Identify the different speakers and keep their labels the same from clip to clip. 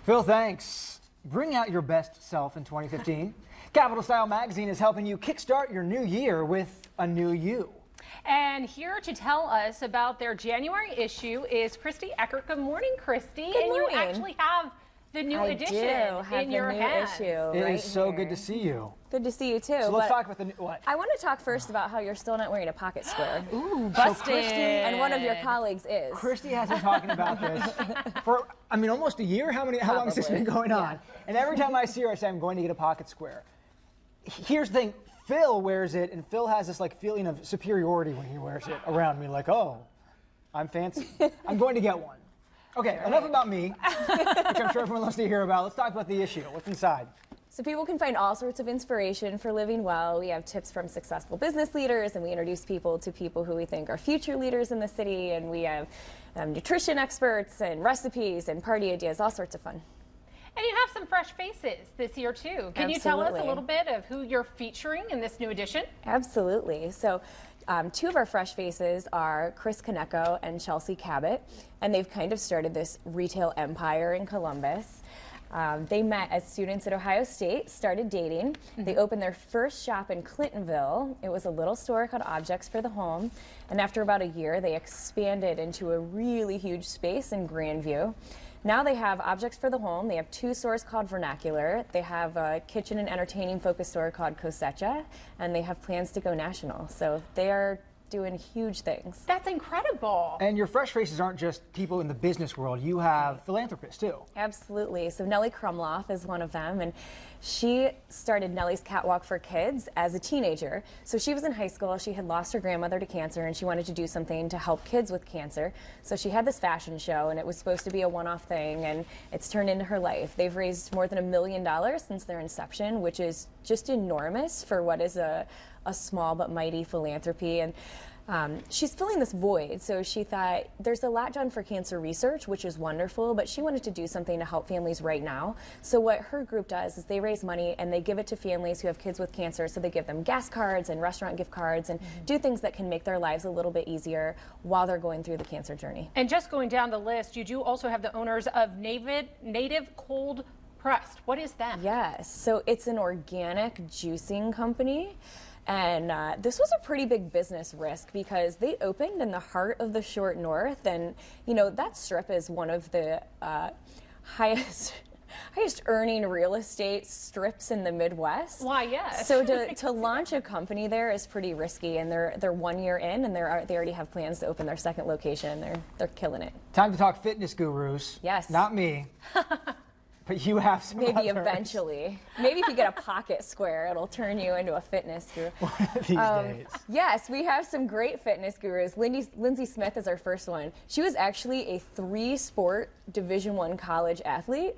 Speaker 1: Phil, thanks. Bring out your best self in 2015. Capital Style Magazine is helping you kickstart your new year with a new you.
Speaker 2: And here to tell us about their January issue is Christy Eckert. Good morning, Christy.
Speaker 3: Good morning.
Speaker 2: And you actually have the new edition in your hands.
Speaker 1: It is so good to see you.
Speaker 3: Good to see you too.
Speaker 1: So let's talk about the new, what?
Speaker 3: I want to talk first about how you're still not wearing a pocket square.
Speaker 2: Ooh, busted.
Speaker 3: And one of your colleagues is.
Speaker 1: Christy has been talking about this for, almost a year. How long has this been going on? And every time I see her, I say, I'm going to get a pocket square. Here's the thing. Phil wears it, and Phil has this feeling of superiority when he wears it around me, like, oh, I'm fancy. I'm going to get one. Okay, enough about me, which I'm sure everyone loves to hear about. Let's talk about the issue. What's inside?
Speaker 3: So people can find all sorts of inspiration for living well. We have tips from successful business leaders, and we introduce people to people who we think are future leaders in the city, and we have nutrition experts and recipes and party ideas, all sorts of fun.
Speaker 2: And you have some fresh faces this year, too. Can you tell us a little bit of who you're featuring in this new edition?
Speaker 3: Absolutely. So two of our fresh faces are Chris Kaneko and Chelsea Cabot, and they've kind of started this retail empire in Columbus. They met as students at Ohio State, started dating. They opened their first shop in Clintonville. It was a little store called Objects for the Home. And after about a year, they expanded into a really huge space in Grandview. Now they have Objects for the Home. They have two stores called Vernacular. They have a kitchen and entertaining focused store called Cosecha, and they have plans to go national. So they are doing huge things.
Speaker 2: That's incredible.
Speaker 1: And your fresh faces aren't just people in the business world. You have philanthropists, too.
Speaker 3: Absolutely. So Nellie Krumloff is one of them, and she started Nellie's Catwalk for Kids as a teenager. So she was in high school. She had lost her grandmother to cancer, and she wanted to do something to help kids with cancer. So she had this fashion show, and it was supposed to be a one-off thing, and it's turned into her life. They've raised more than $1 million since their inception, which is just enormous for what is a small but mighty philanthropy. And she's filling this void, so she thought there's a lot done for cancer research, which is wonderful, but she wanted to do something to help families right now. So what her group does is they raise money and they give it to families who have kids with cancer. So they give them gas cards and restaurant gift cards and do things that can make their lives a little bit easier while they're going through the cancer journey.
Speaker 2: And just going down the list, you do also have the owners of Native Cold Pressed. What is that?
Speaker 3: Yes, so it's an organic juicing company. And this was a pretty big business risk because they opened in the heart of the Short North, and that strip is one of the highest earning real estate strips in the Midwest.
Speaker 2: Why, yes.
Speaker 3: So to launch a company there is pretty risky, and they're 1 year in, and they already have plans to open their second location. They're killing it.
Speaker 1: Time to talk fitness gurus.
Speaker 3: Yes.
Speaker 1: Not me. But you have some
Speaker 3: Maybe
Speaker 1: others.
Speaker 3: Eventually. Maybe if you get a pocket square, it'll turn you into a fitness guru.
Speaker 1: These days.
Speaker 3: Yes, we have some great fitness gurus. Lindsey Smith is our first one. She was actually a 3-sport Division I college athlete,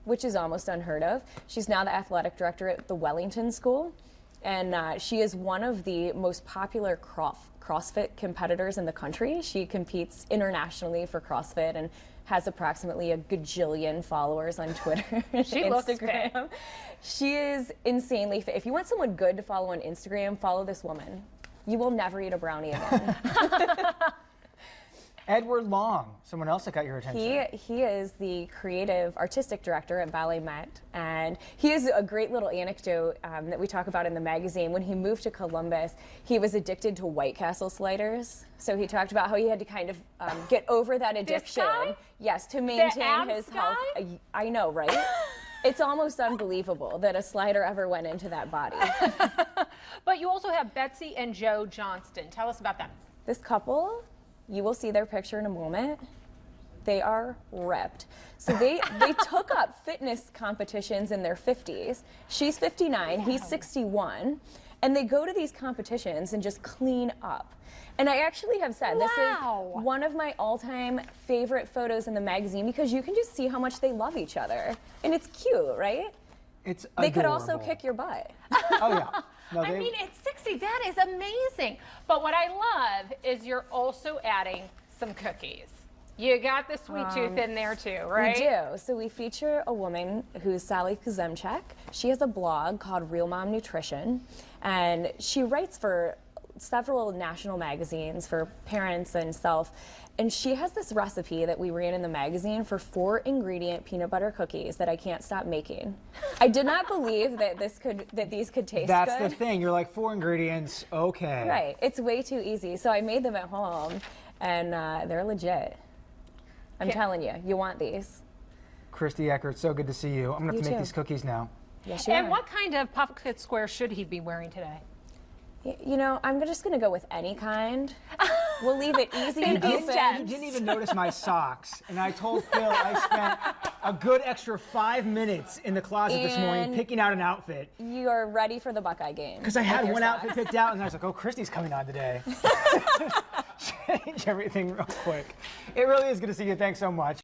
Speaker 3: which is almost unheard of. She's now the athletic director at the Wellington School, and she is one of the most popular CrossFit competitors in the country. She competes internationally for CrossFit and has approximately a gajillion followers on Twitter and
Speaker 2: She
Speaker 3: Instagram.
Speaker 2: looks fit.
Speaker 3: She is insanely fit. If you want someone good to follow on Instagram, follow this woman. You will never eat a brownie again.
Speaker 1: Edward Long, someone else that got your attention.
Speaker 3: He is the creative artistic director at Ballet Met, and he has a great little anecdote that we talk about in the magazine. When he moved to Columbus, he was addicted to White Castle sliders. So he talked about how he had to kind of get over that addiction.
Speaker 2: This guy?
Speaker 3: Yes, to maintain his
Speaker 2: guy?
Speaker 3: health. I know, right? It's almost unbelievable that a slider ever went into that body.
Speaker 2: But you also have Betsy and Joe Johnston. Tell us about them.
Speaker 3: This couple, you will see their picture in a moment. They are ripped. So they took up fitness competitions in their 50s. She's 59, he's 61, and they go to these competitions and just clean up. And I actually have said this is one of my all-time favorite photos in the magazine because you can just see how much they love each other. And it's cute, right?
Speaker 1: It's
Speaker 3: They could
Speaker 1: adorable.
Speaker 3: also kick your butt.
Speaker 1: Oh, yeah. No,
Speaker 2: I mean, at 60, that is amazing. But what I love is you're also adding some cookies. You got the sweet tooth in there too, right?
Speaker 3: We do. So we feature a woman who's Sally Kuzemchak. She has a blog called Real Mom Nutrition, and she writes for several national magazines for parents and self, and she has this recipe that we ran in the magazine for 4-ingredient peanut butter cookies that I can't stop making. I did not believe that these could taste
Speaker 1: That's
Speaker 3: good.
Speaker 1: the thing. You're like 4 ingredients. Okay.
Speaker 3: Right. It's way too easy. So I made them at home, and they're legit. I'm telling you, you want these.
Speaker 1: Christy Eckert, so good to see you. I'm going to have to make these cookies now.
Speaker 3: Yes, you
Speaker 2: And
Speaker 3: are.
Speaker 2: what kind of pocket square should he be wearing today?
Speaker 3: You know, I'm just going to go with any kind. We'll leave it easy and
Speaker 2: These
Speaker 3: open.
Speaker 2: gems.
Speaker 1: You didn't even notice my socks. And I told Phil I spent a good extra 5 minutes in the closet this morning
Speaker 3: And
Speaker 1: picking out an outfit.
Speaker 3: You are ready for the Buckeye game.
Speaker 1: Because I had
Speaker 3: with your
Speaker 1: one outfit
Speaker 3: socks.
Speaker 1: picked out, and I was like, oh, Christy's coming on today. Change everything real quick. It really is good to see you. Thanks so much.